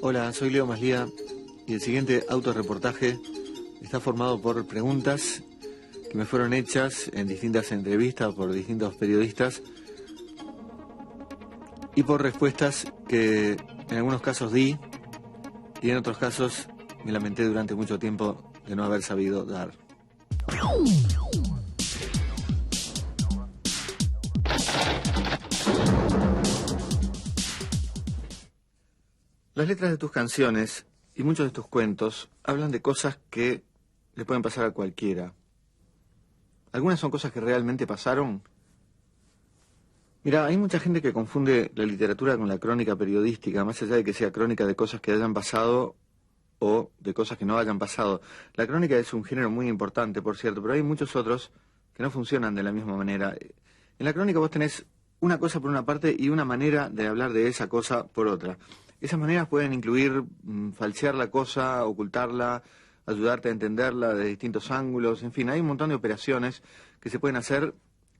Hola, soy Leo Maslía y el siguiente autorreportaje está formado por preguntas que me fueron hechas en distintas entrevistas por distintos periodistas y por respuestas que en algunos casos di y en otros casos me lamenté durante mucho tiempo de no haber sabido dar. Las letras de tus canciones y muchos de tus cuentos hablan de cosas que le pueden pasar a cualquiera. Algunas son cosas que realmente pasaron. Mira, hay mucha gente que confunde la literatura con la crónica periodística, más allá de que sea crónica de cosas que hayan pasado o de cosas que no hayan pasado. La crónica es un género muy importante, por cierto, pero hay muchos otros que no funcionan de la misma manera. En la crónica vos tenés una cosa por una parte y una manera de hablar de esa cosa por otra. Esas maneras pueden incluir falsear la cosa, ocultarla, ayudarte a entenderla de distintos ángulos, en fin, hay un montón de operaciones que se pueden hacer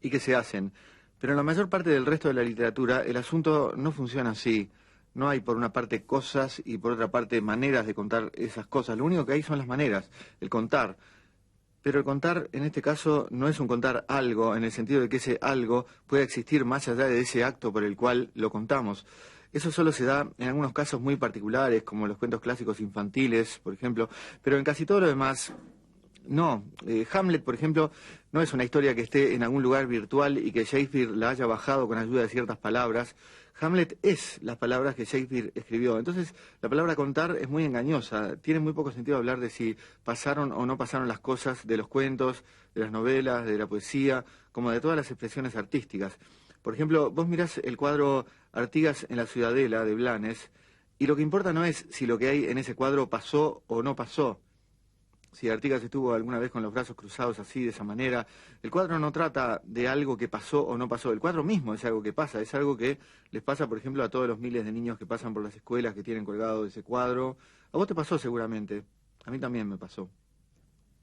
y que se hacen. Pero en la mayor parte del resto de la literatura el asunto no funciona así. No hay por una parte cosas y por otra parte maneras de contar esas cosas. Lo único que hay son las maneras, el contar. Pero el contar en este caso no es un contar algo en el sentido de que ese algo pueda existir más allá de ese acto por el cual lo contamos. Eso solo se da en algunos casos muy particulares, como los cuentos clásicos infantiles, por ejemplo, pero en casi todo lo demás, no. Hamlet, por ejemplo, no es una historia que esté en algún lugar virtual y que Shakespeare la haya bajado con ayuda de ciertas palabras. Hamlet es las palabras que Shakespeare escribió. Entonces, la palabra contar es muy engañosa. Tiene muy poco sentido hablar de si pasaron o no pasaron las cosas de los cuentos, de las novelas, de la poesía, como de todas las expresiones artísticas. Por ejemplo, vos mirás el cuadro Artigas en la Ciudadela de Blanes y lo que importa no es si lo que hay en ese cuadro pasó o no pasó. Si Artigas estuvo alguna vez con los brazos cruzados así, de esa manera. El cuadro no trata de algo que pasó o no pasó. El cuadro mismo es algo que pasa. Es algo que les pasa, por ejemplo, a todos los miles de niños que pasan por las escuelas que tienen colgado ese cuadro. A vos te pasó seguramente. A mí también me pasó.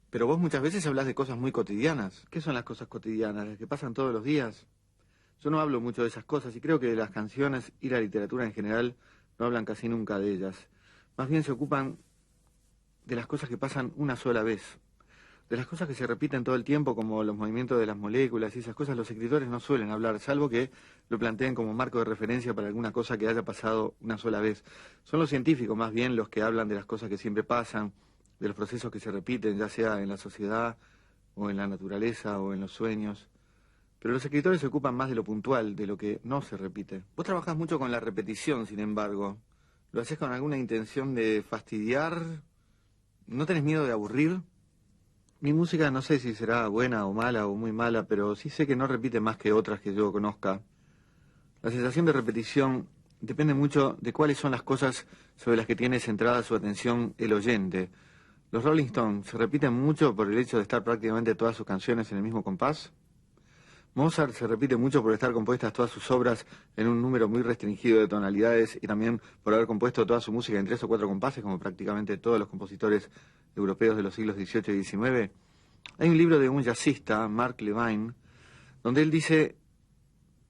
Pero vos muchas veces hablas de cosas muy cotidianas. ¿Qué son las cosas cotidianas? ¿Las que pasan todos los días? Yo no hablo mucho de esas cosas y creo que las canciones y la literatura en general no hablan casi nunca de ellas. Más bien se ocupan de las cosas que pasan una sola vez, de las cosas que se repiten todo el tiempo, como los movimientos de las moléculas y esas cosas. Los escritores no suelen hablar, salvo que lo planteen como marco de referencia para alguna cosa que haya pasado una sola vez. Son los científicos más bien los que hablan de las cosas que siempre pasan, de los procesos que se repiten, ya sea en la sociedad o en la naturaleza o en los sueños. Pero los escritores se ocupan más de lo puntual, de lo que no se repite. Vos trabajás mucho con la repetición, sin embargo. ¿Lo haces con alguna intención de fastidiar? ¿No tenés miedo de aburrir? Mi música no sé si será buena o mala o muy mala, pero sí sé que no repite más que otras que yo conozca. La sensación de repetición depende mucho de cuáles son las cosas sobre las que tiene centrada su atención el oyente. Los Rolling Stones se repiten mucho por el hecho de estar prácticamente todas sus canciones en el mismo compás. Mozart se repite mucho por estar compuestas todas sus obras en un número muy restringido de tonalidades y también por haber compuesto toda su música en 3 o 4 compases, como prácticamente todos los compositores europeos de los siglos XVIII y XIX. Hay un libro de un jazzista, Mark Levine, donde él dice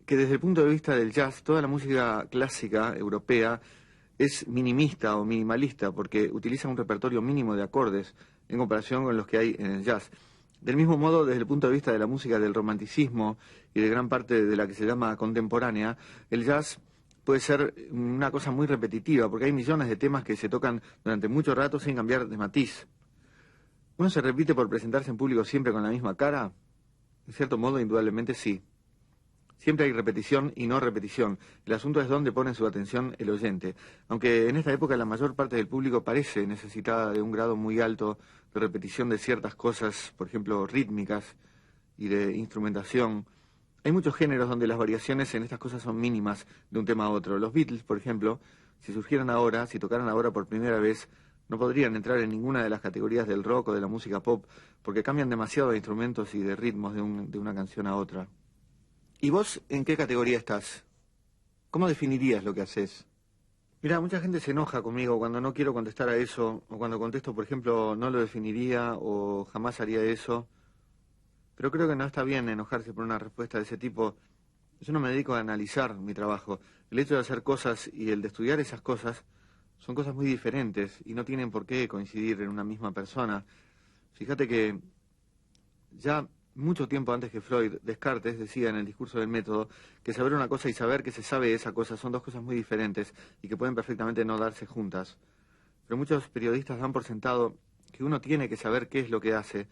que desde el punto de vista del jazz, toda la música clásica europea es minimista o minimalista porque utiliza un repertorio mínimo de acordes en comparación con los que hay en el jazz. Del mismo modo, desde el punto de vista de la música del romanticismo y de gran parte de la que se llama contemporánea, el jazz puede ser una cosa muy repetitiva, porque hay millones de temas que se tocan durante mucho rato sin cambiar de matiz. ¿Uno se repite por presentarse en público siempre con la misma cara? En cierto modo, indudablemente sí. Siempre hay repetición y no repetición. El asunto es dónde pone su atención el oyente. Aunque en esta época la mayor parte del público parece necesitada de un grado muy alto de repetición de ciertas cosas, por ejemplo, rítmicas y de instrumentación, hay muchos géneros donde las variaciones en estas cosas son mínimas de un tema a otro. Los Beatles, por ejemplo, si surgieran ahora, si tocaran ahora por primera vez, no podrían entrar en ninguna de las categorías del rock o de la música pop, porque cambian demasiado de instrumentos y de ritmos de una canción a otra. ¿Y vos en qué categoría estás? ¿Cómo definirías lo que haces? Mira, mucha gente se enoja conmigo cuando no quiero contestar a eso, o cuando contesto, por ejemplo, no lo definiría o jamás haría eso. Pero creo que no está bien enojarse por una respuesta de ese tipo. Yo no me dedico a analizar mi trabajo. El hecho de hacer cosas y el de estudiar esas cosas son cosas muy diferentes y no tienen por qué coincidir en una misma persona. Fíjate que ya mucho tiempo antes que Freud, Descartes decía en el discurso del método que saber una cosa y saber que se sabe esa cosa son dos cosas muy diferentes y que pueden perfectamente no darse juntas. Pero muchos periodistas dan por sentado que uno tiene que saber qué es lo que hace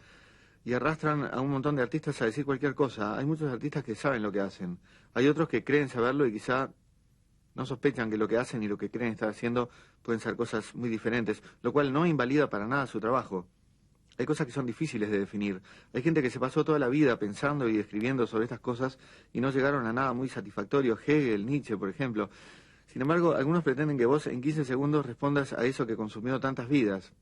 y arrastran a un montón de artistas a decir cualquier cosa. Hay muchos artistas que saben lo que hacen. Hay otros que creen saberlo y quizá no sospechan que lo que hacen y lo que creen estar haciendo pueden ser cosas muy diferentes, lo cual no invalida para nada su trabajo. Hay cosas que son difíciles de definir. Hay gente que se pasó toda la vida pensando y escribiendo sobre estas cosas y no llegaron a nada muy satisfactorio. Hegel, Nietzsche, por ejemplo. Sin embargo, algunos pretenden que vos en 15 segundos respondas a eso que consumió tantas vidas.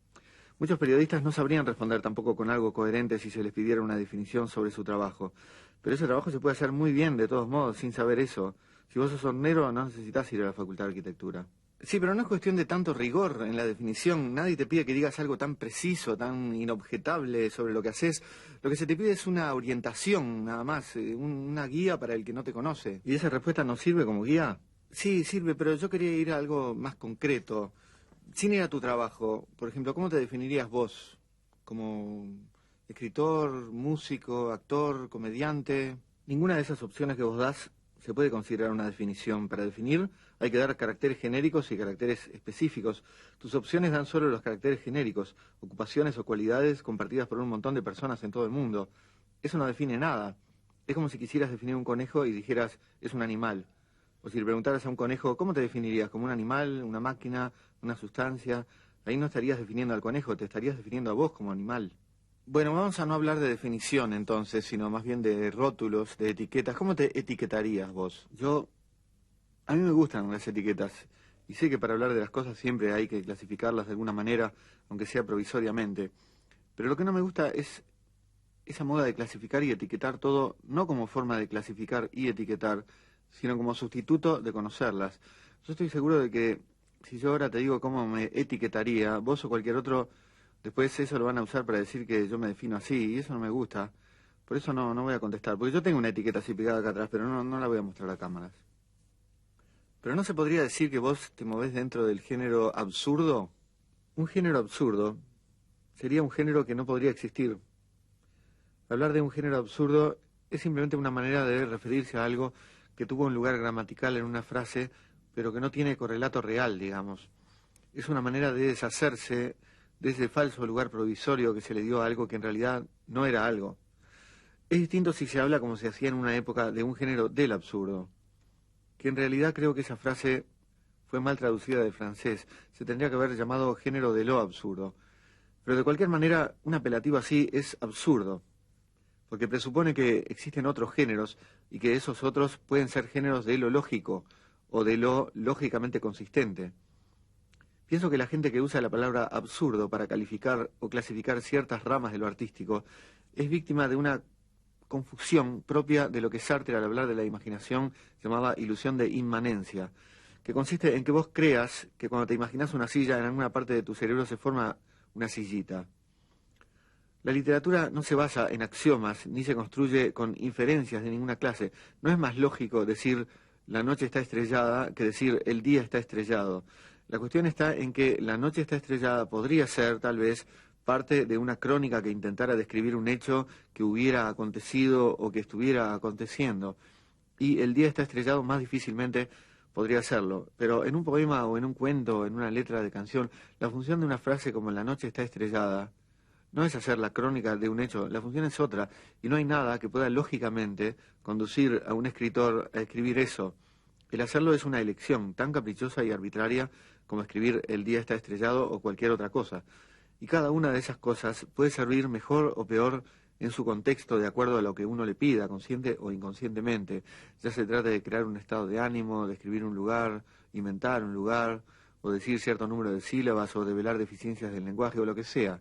Muchos periodistas no sabrían responder tampoco con algo coherente si se les pidiera una definición sobre su trabajo. Pero ese trabajo se puede hacer muy bien, de todos modos, sin saber eso. Si vos sos hornero, no necesitas ir a la Facultad de Arquitectura. Sí, pero no es cuestión de tanto rigor en la definición. Nadie te pide que digas algo tan preciso, tan inobjetable sobre lo que haces. Lo que se te pide es una orientación, nada más, una guía para el que no te conoce. ¿Y esa respuesta no sirve como guía? Sí, sirve, pero yo quería ir a algo más concreto. Sin ir a tu trabajo, por ejemplo, ¿cómo te definirías vos? ¿Como escritor, músico, actor, comediante? Ninguna de esas opciones que vos das se puede considerar una definición. Para definir hay que dar caracteres genéricos y caracteres específicos. Tus opciones dan solo los caracteres genéricos, ocupaciones o cualidades compartidas por un montón de personas en todo el mundo. Eso no define nada. Es como si quisieras definir un conejo y dijeras, es un animal. O si le preguntaras a un conejo, ¿cómo te definirías? ¿Como un animal, una máquina, una sustancia? Ahí no estarías definiendo al conejo, te estarías definiendo a vos como animal. Bueno, vamos a no hablar de definición entonces, sino más bien de rótulos, de etiquetas. ¿Cómo te etiquetarías vos? A mí me gustan las etiquetas y sé que para hablar de las cosas siempre hay que clasificarlas de alguna manera, aunque sea provisoriamente. Pero lo que no me gusta es esa moda de clasificar y etiquetar todo, no como forma de clasificar y etiquetar, sino como sustituto de conocerlas. Yo estoy seguro de que si yo ahora te digo cómo me etiquetaría, vos o cualquier otro, después eso lo van a usar para decir que yo me defino así, y eso no me gusta. Por eso no voy a contestar, porque yo tengo una etiqueta así pegada acá atrás, pero no la voy a mostrar a cámaras. Pero ¿no se podría decir que vos te movés dentro del género absurdo? Un género absurdo sería un género que no podría existir. Hablar de un género absurdo es simplemente una manera de referirse a algo que tuvo un lugar gramatical en una frase, pero que no tiene correlato real, digamos. Es una manera de deshacerse de ese falso lugar provisorio que se le dio a algo que en realidad no era algo. Es distinto si se habla como se hacía en una época de un género del absurdo, que en realidad creo que esa frase fue mal traducida del francés. Se tendría que haber llamado género de lo absurdo. Pero de cualquier manera, un apelativo así es absurdo, porque presupone que existen otros géneros y que esos otros pueden ser géneros de lo lógico o de lo lógicamente consistente. Pienso que la gente que usa la palabra absurdo para calificar o clasificar ciertas ramas de lo artístico es víctima de una confusión propia de lo que Sartre, al hablar de la imaginación, llamaba ilusión de inmanencia, que consiste en que vos creas que cuando te imaginas una silla, en alguna parte de tu cerebro se forma una sillita. La literatura no se basa en axiomas, ni se construye con inferencias de ninguna clase. No es más lógico decir la noche está estrellada que decir el día está estrellado. La cuestión está en que la noche está estrellada podría ser, tal vez, parte de una crónica que intentara describir un hecho que hubiera acontecido o que estuviera aconteciendo. Y el día está estrellado más difícilmente podría serlo. Pero en un poema o en un cuento, en una letra de canción, la función de una frase como la noche está estrellada no es hacer la crónica de un hecho, la función es otra, y no hay nada que pueda lógicamente conducir a un escritor a escribir eso. El hacerlo es una elección tan caprichosa y arbitraria como escribir el día está estrellado o cualquier otra cosa. Y cada una de esas cosas puede servir mejor o peor en su contexto de acuerdo a lo que uno le pida, consciente o inconscientemente. Ya se trata de crear un estado de ánimo, de escribir un lugar, inventar un lugar, o decir cierto número de sílabas, o develar deficiencias del lenguaje, o lo que sea.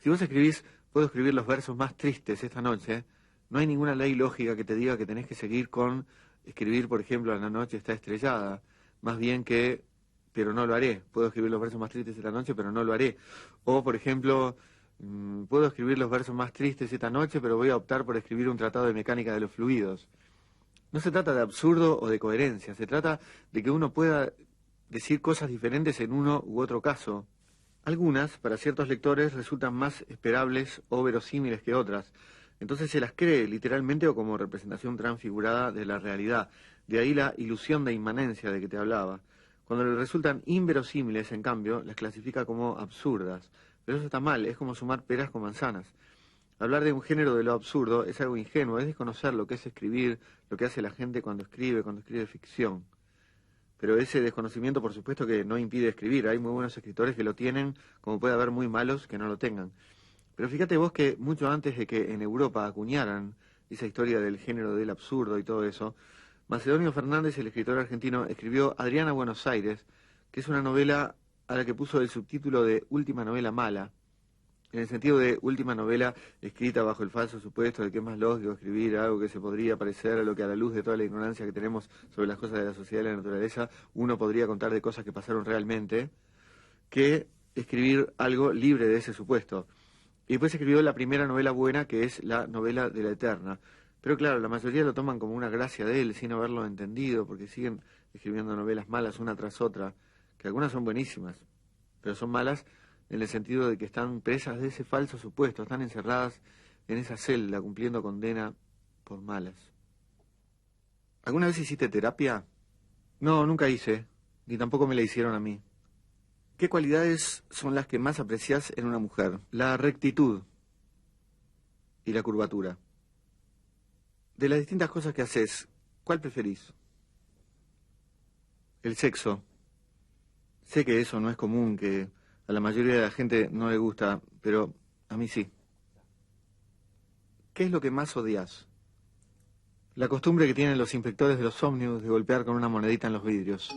Si vos escribís, puedo escribir los versos más tristes esta noche, no hay ninguna ley lógica que te diga que tenés que seguir con escribir, por ejemplo, la noche está estrellada, más bien que, pero no lo haré. Puedo escribir los versos más tristes esta noche, pero no lo haré. O, por ejemplo, puedo escribir los versos más tristes esta noche, pero voy a optar por escribir un tratado de mecánica de los fluidos. No se trata de absurdo o de coherencia, se trata de que uno pueda decir cosas diferentes en uno u otro caso. Algunas, para ciertos lectores, resultan más esperables o verosímiles que otras. Entonces se las cree literalmente o como representación transfigurada de la realidad. De ahí la ilusión de inmanencia de que te hablaba. Cuando le resultan inverosímiles, en cambio, las clasifica como absurdas. Pero eso está mal, es como sumar peras con manzanas. Hablar de un género de lo absurdo es algo ingenuo, es desconocer lo que es escribir, lo que hace la gente cuando escribe ficción. Pero ese desconocimiento, por supuesto, que no impide escribir. Hay muy buenos escritores que lo tienen, como puede haber muy malos que no lo tengan. Pero fíjate vos que mucho antes de que en Europa acuñaran esa historia del género del absurdo y todo eso, Macedonio Fernández, el escritor argentino, escribió Adriana Buenos Aires, que es una novela a la que puso el subtítulo de Última novela mala, en el sentido de última novela escrita bajo el falso supuesto de que es más lógico escribir algo que se podría parecer a lo que a la luz de toda la ignorancia que tenemos sobre las cosas de la sociedad y la naturaleza, uno podría contar de cosas que pasaron realmente, que escribir algo libre de ese supuesto. Y después escribió la primera novela buena, que es la novela de la Eterna. Pero claro, la mayoría lo toman como una gracia de él, sin haberlo entendido, porque siguen escribiendo novelas malas una tras otra, que algunas son buenísimas, pero son malas en el sentido de que están presas de ese falso supuesto, están encerradas en esa celda cumpliendo condena por malas. ¿Alguna vez hiciste terapia? No, nunca hice, ni tampoco me la hicieron a mí. ¿Qué cualidades son las que más apreciás en una mujer? La rectitud y la curvatura. De las distintas cosas que haces, ¿cuál preferís? El sexo. Sé que eso no es común, que a la mayoría de la gente no le gusta, pero a mí sí. ¿Qué es lo que más odias? La costumbre que tienen los inspectores de los ómnibus de golpear con una monedita en los vidrios.